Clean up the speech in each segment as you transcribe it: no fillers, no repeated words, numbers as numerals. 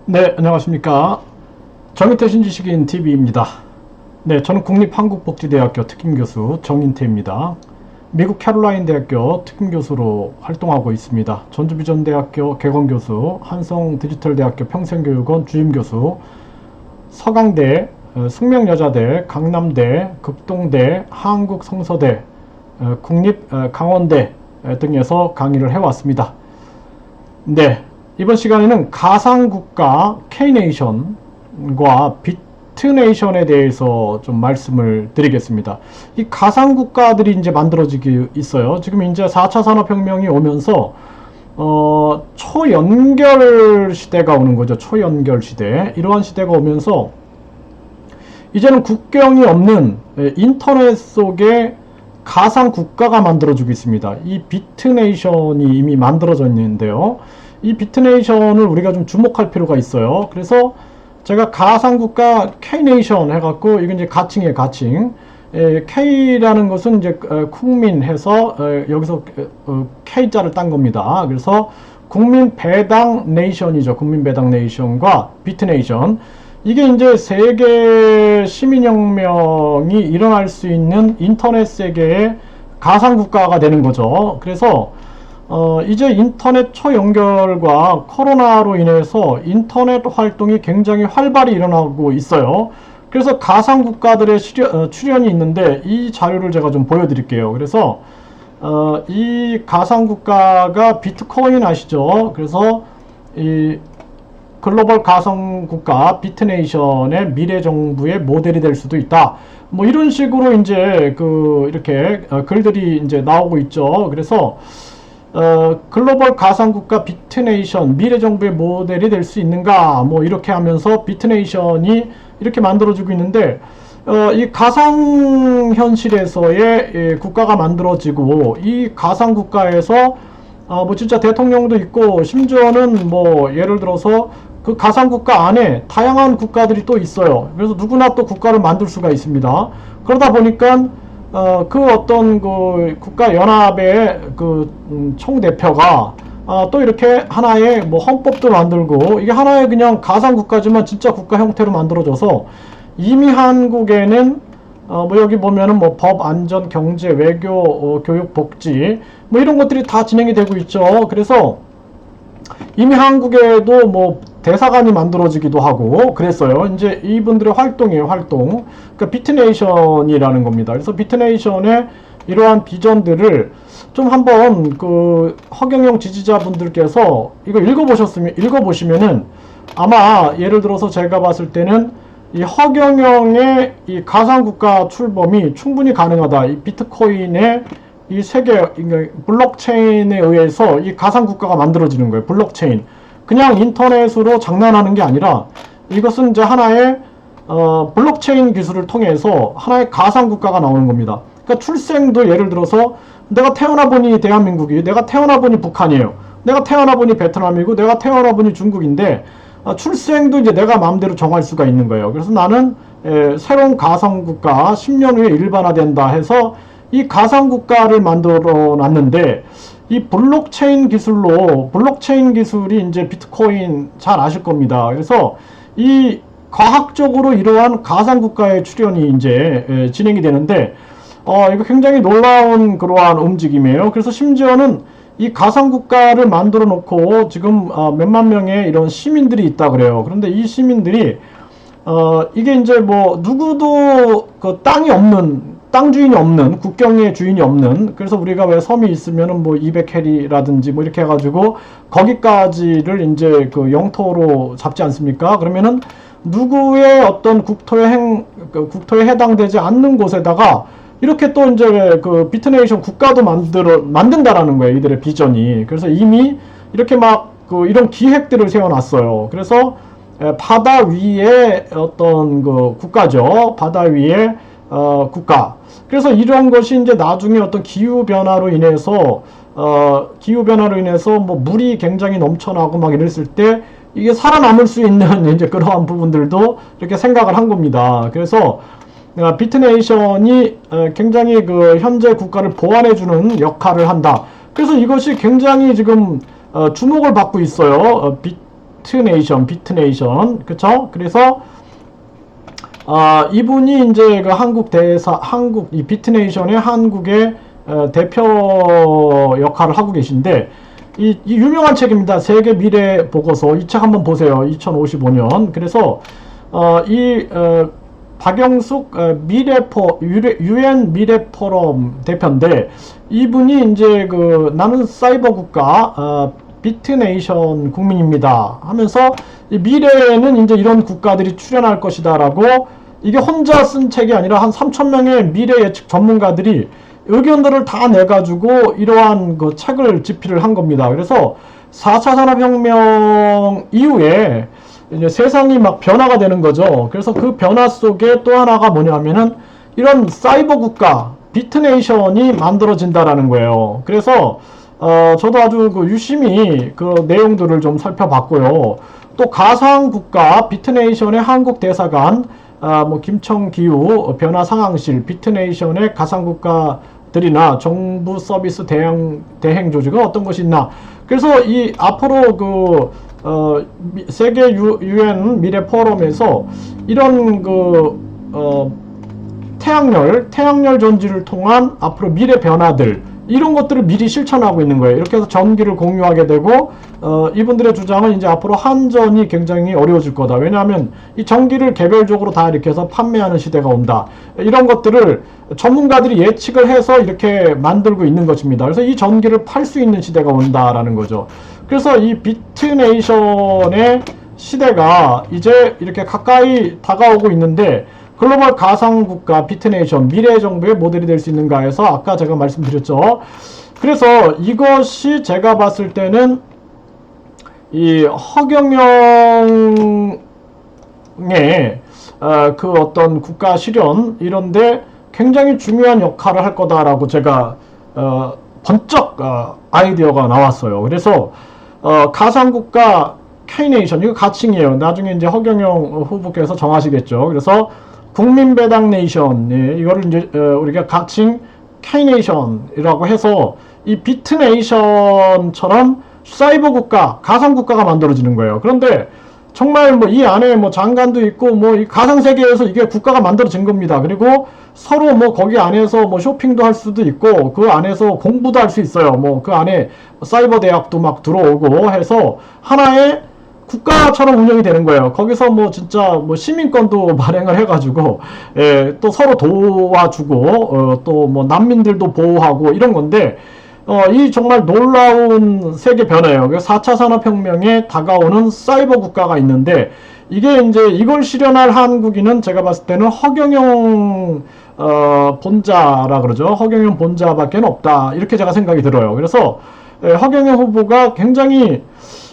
네, 안녕하십니까. 정인태 신지식인 TV입니다. 네, 저는 국립한국복지대학교 특임교수 정인태입니다. 미국 캐롤라인 대학교 특임교수로 활동하고 있습니다. 전주비전대학교 개건교수, 한성디지털대학교 평생교육원 주임교수, 서강대, 숙명여자대, 강남대, 급동대, 한국성서대, 국립강원대 등에서 강의를 해왔습니다. 네, 이번 시간에는 가상국가 K네이션과 비트네이션에 대해서 좀 말씀을 드리겠습니다. 이 가상국가들이 이제 만들어지고 있어요. 지금 이제 4차 산업혁명이 오면서 초연결 시대가 오는 거죠. 초연결 시대. 이러한 시대가 오면서 이제는 국경이 없는 인터넷 속에 가상 국가가 만들어지고 있습니다. 이 비트네이션이 이미 만들어져 있는데요. 이 비트네이션을 우리가 좀 주목할 필요가 있어요. 그래서 제가 가상 국가 K네이션 해갖고 이건 이제 가칭이에요, 가칭. K라는 것은 이제 국민 해서 여기서 K자를 딴 겁니다. 그래서 국민 배당 네이션이죠. 국민 배당 네이션과 비트네이션. 이게 이제 세계 시민혁명이 일어날 수 있는 인터넷 세계의 가상국가가 되는 거죠. 그래서 이제 인터넷 초연결과 코로나로 인해서 인터넷 활동이 굉장히 활발히 일어나고 있어요. 그래서 가상국가들의 출현이 있는데 이 자료를 제가 좀 보여드릴게요. 그래서 이 가상국가가 비트코인 아시죠? 그래서 이 글로벌 가상국가 비트네이션의 미래 정부의 모델이 될 수도 있다. 뭐 이런 식으로 이제 이렇게 글들이 이제 나오고 있죠. 그래서 글로벌 가상국가 비트네이션 미래 정부의 모델이 될 수 있는가? 뭐 이렇게 하면서 비트네이션이 이렇게 만들어지고 있는데 이 가상현실에서의 국가가 만들어지고 이 가상국가에서 뭐 진짜 대통령도 있고 심지어는 뭐 예를 들어서 그 가상국가 안에 다양한 국가들이 또 있어요. 그래서 누구나 또 국가를 만들 수가 있습니다. 그러다 보니까 그 어떤 그 국가연합의 총대표가 또 이렇게 하나의 뭐 헌법도 만들고 이게 하나의 그냥 가상국가지만 진짜 국가 형태로 만들어져서 이미 한국에는 뭐 여기 보면은 뭐 법, 안전, 경제, 외교, 교육, 복지 뭐 이런 것들이 다 진행이 되고 있죠. 그래서 이미 한국에도 뭐 대사관이 만들어지기도 하고 그랬어요. 이제 이분들의 활동이에요, 활동. 그러니까 비트네이션이라는 겁니다. 그래서 비트네이션의 이러한 비전들을 좀 한번 허경영 지지자분들께서 이거 읽어보시면은 아마 예를 들어서 제가 봤을 때는 이 허경영의 이 가상국가 출범이 충분히 가능하다. 이 비트코인의 이 세계 블록체인에 의해서 이 가상국가가 만들어지는 거예요. 블록체인. 그냥 인터넷으로 장난하는 게 아니라 이것은 이제 하나의 블록체인 기술을 통해서 하나의 가상국가가 나오는 겁니다. 그러니까 출생도 예를 들어서 내가 태어나 보니 대한민국이, 내가 태어나 보니 북한이에요. 내가 태어나 보니 베트남이고, 내가 태어나 보니 중국인데 출생도 이제 내가 마음대로 정할 수가 있는 거예요. 그래서 나는 새로운 가상국가 10년 후에 일반화된다 해서 이 가상국가를 만들어 놨는데 이 블록체인 기술이 이제 비트코인 잘 아실 겁니다. 그래서 이 과학적으로 이러한 가상국가의 출현이 이제 진행이 되는데 이거 굉장히 놀라운 그러한 움직임이에요. 그래서 심지어는 이 가상국가를 만들어 놓고 지금 몇만 명의 이런 시민들이 있다 그래요. 그런데 이 시민들이 이게 이제 뭐 누구도 땅 주인이 없는, 국경의 주인이 없는, 그래서 우리가 왜 섬이 있으면은 뭐 200캐리라든지 뭐 이렇게 해가지고 거기까지를 이제 영토로 잡지 않습니까? 그러면은 누구의 어떤 국토에 해당되지 않는 곳에다가 이렇게 또 이제 비트네이션 국가도 만든다라는 거예요. 이들의 비전이. 그래서 이미 이렇게 막 이런 기획들을 세워놨어요. 그래서 바다 위에 어떤 국가죠. 바다 위에 국가. 그래서 이런 것이 이제 나중에 어떤 기후변화로 인해서 뭐 물이 굉장히 넘쳐나고 막 이랬을 때 이게 살아남을 수 있는 이제 그러한 부분들도 이렇게 생각을 한 겁니다. 그래서 비트네이션이 굉장히 현재 국가를 보완해주는 역할을 한다. 그래서 이것이 굉장히 지금 주목을 받고 있어요. 비트네이션, 그쵸? 그래서 이분이 이제 그 이 비트네이션의 한국의 대표 역할을 하고 계신데, 이 유명한 책입니다. 세계 미래 보고서. 이 책 한번 보세요. 2055년. 그래서 박영숙 UN 미래 포럼 대표인데, 이분이 이제 그 나는 사이버 국가 비트네이션 국민입니다 하면서 이 미래에는 이제 이런 국가들이 출현할 것이다라고, 이게 혼자 쓴 책이 아니라 한 3,000명의 미래 예측 전문가들이 의견들을 다 내가지고 이러한 그 책을 집필을 한 겁니다. 그래서 4차 산업혁명 이후에 이제 세상이 막 변화가 되는 거죠. 그래서 그 변화 속에 또 하나가 뭐냐면은 이런 사이버 국가, 비트네이션이 만들어진다라는 거예요. 그래서 저도 아주 그 유심히 그 내용들을 좀 살펴봤고요. 또 가상국가, 비트네이션의 한국 대사관, 뭐 김청기우 변화상황실, 비트네이션의 가상국가들이나 정부 서비스 대행 조직은 어떤 것이 있나. 그래서 이 앞으로 그 세계 UN 미래 포럼에서 이런 그 태양열 전지를 통한 앞으로 미래 변화들, 이런 것들을 미리 실천하고 있는 거예요. 이렇게 해서 전기를 공유하게 되고, 이분들의 주장은 이제 앞으로 한전이 굉장히 어려워질 거다. 왜냐하면 이 전기를 개별적으로 다 이렇게 해서 판매하는 시대가 온다. 이런 것들을 전문가들이 예측을 해서 이렇게 만들고 있는 것입니다. 그래서 이 전기를 팔 수 있는 시대가 온다라는 거죠. 그래서 이 비트네이션의 시대가 이제 이렇게 가까이 다가오고 있는데, 글로벌 가상국가 비트네이션, 미래정부의 모델이 될 수 있는가 해서 아까 제가 말씀드렸죠. 그래서 이것이 제가 봤을 때는 이 허경영의 그 어떤 국가 실현 이런데 굉장히 중요한 역할을 할 거다라고 제가 번쩍 아이디어가 나왔어요. 그래서 가상국가 K네이션, 이거 가칭이에요. 나중에 이제 허경영 후보께서 정하시겠죠. 그래서 국민배당 네이션, 이거를 이제 우리가 가칭 K네이션이라고 해서 이 비트네이션처럼 사이버 국가, 가상 국가가 만들어지는 거예요. 그런데 정말 뭐 이 안에 뭐 장관도 있고 뭐 이 가상 세계에서 이게 국가가 만들어진 겁니다. 그리고 서로 뭐 거기 안에서 뭐 쇼핑도 할 수도 있고 그 안에서 공부도 할 수 있어요. 뭐 그 안에 사이버 대학도 막 들어오고 해서 하나의 국가처럼 운영이 되는 거예요. 거기서 뭐 진짜 뭐 시민권도 발행을 해가지고 또 서로 도와주고 또 뭐 난민들도 보호하고 이런 건데 이 정말 놀라운 세계 변화예요. 4차 산업혁명에 다가오는 사이버 국가가 있는데 이게 이제 이걸 실현할 한국인은 제가 봤을 때는 허경영 본자라 그러죠. 허경영 본자밖에 없다. 이렇게 제가 생각이 들어요. 그래서 허경영 후보가 굉장히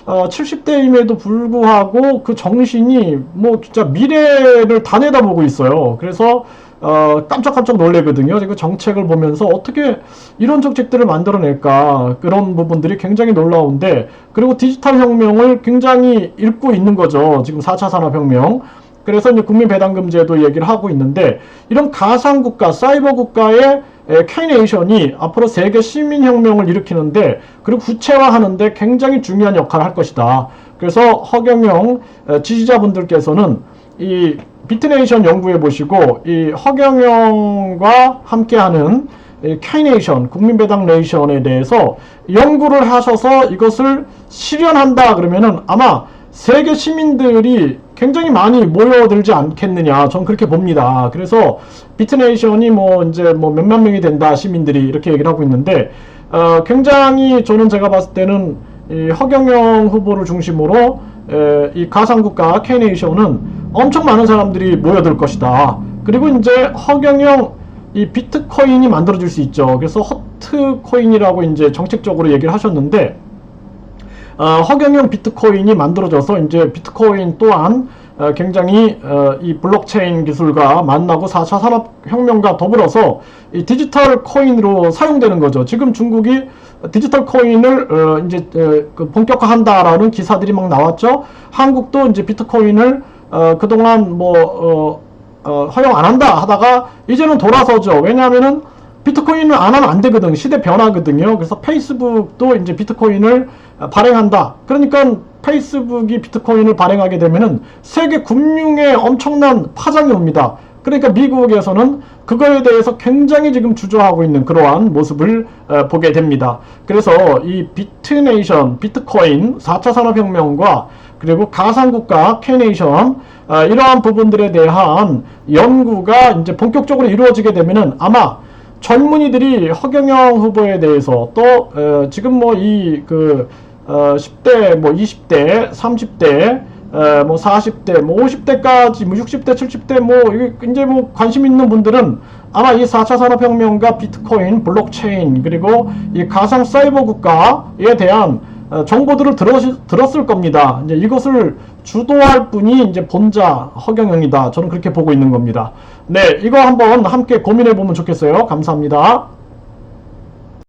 70대임에도 불구하고 그 정신이 뭐 진짜 미래를 다 내다보고 있어요. 그래서 깜짝깜짝 놀래거든요. 그 정책을 보면서 어떻게 이런 정책들을 만들어낼까, 그런 부분들이 굉장히 놀라운데, 그리고 디지털 혁명을 굉장히 읽고 있는 거죠. 지금 4차 산업혁명. 그래서 이제 국민배당금제도 얘기를 하고 있는데, 이런 가상국가, 사이버 국가의 K네이션이 앞으로 세계 시민혁명을 일으키는데, 그리고 구체화하는데 굉장히 중요한 역할을 할 것이다. 그래서 허경영 지지자분들께서는 이 비트네이션 연구해 보시고 이 허경영과 함께하는 K네이션, 국민배당 네이션에 대해서 연구를 하셔서 이것을 실현한다 그러면은 아마 세계 시민들이 굉장히 많이 모여들지 않겠느냐, 전 그렇게 봅니다. 그래서 비트네이션이 뭐 이제 뭐 몇만 명이 된다, 시민들이 이렇게 얘기를 하고 있는데 굉장히 저는 제가 봤을 때는 이 허경영 후보를 중심으로 이 가상국가 K네이션은 엄청 많은 사람들이 모여들 것이다. 그리고 이제 허경영 이 비트코인이 만들어질 수 있죠. 그래서 허트코인이라고 이제 정책적으로 얘기를 하셨는데 허경영 비트코인이 만들어져서 이제 비트코인 또한 굉장히 이 블록체인 기술과 만나고 4차 산업혁명과 더불어서 이 디지털 코인으로 사용되는 거죠. 지금 중국이 디지털 코인을 이제 그 본격화한다라는 기사들이 막 나왔죠. 한국도 이제 비트코인을 그동안 뭐 허용 안 한다 하다가 이제는 돌아서죠. 왜냐하면은 비트코인을 안 하면 안 되거든. 시대 변화거든요. 그래서 페이스북도 이제 비트코인을 발행한다. 그러니까 페이스북이 비트코인을 발행하게 되면은 세계 금융에 엄청난 파장이 옵니다. 그러니까 미국에서는 그거에 대해서 굉장히 지금 주저하고 있는 그러한 모습을 보게 됩니다. 그래서 이 비트네이션, 비트코인 4차 산업혁명과 그리고 가상국가 캐네이션 이러한 부분들에 대한 연구가 이제 본격적으로 이루어지게 되면은 아마 젊은이들이 허경영 후보에 대해서 또 지금 뭐 이 그 10대, 뭐 20대, 30대, 뭐 40대, 뭐 50대까지, 뭐 60대, 70대, 뭐 이제 뭐 관심 있는 분들은 아마 이 4차 산업혁명과 비트코인, 블록체인, 그리고 이 가상 사이버 국가에 대한 정보들을 들었을 겁니다. 이제 이것을 주도할 분이 이제 본자 허경영이다. 저는 그렇게 보고 있는 겁니다. 네, 이거 한번 함께 고민해 보면 좋겠어요. 감사합니다.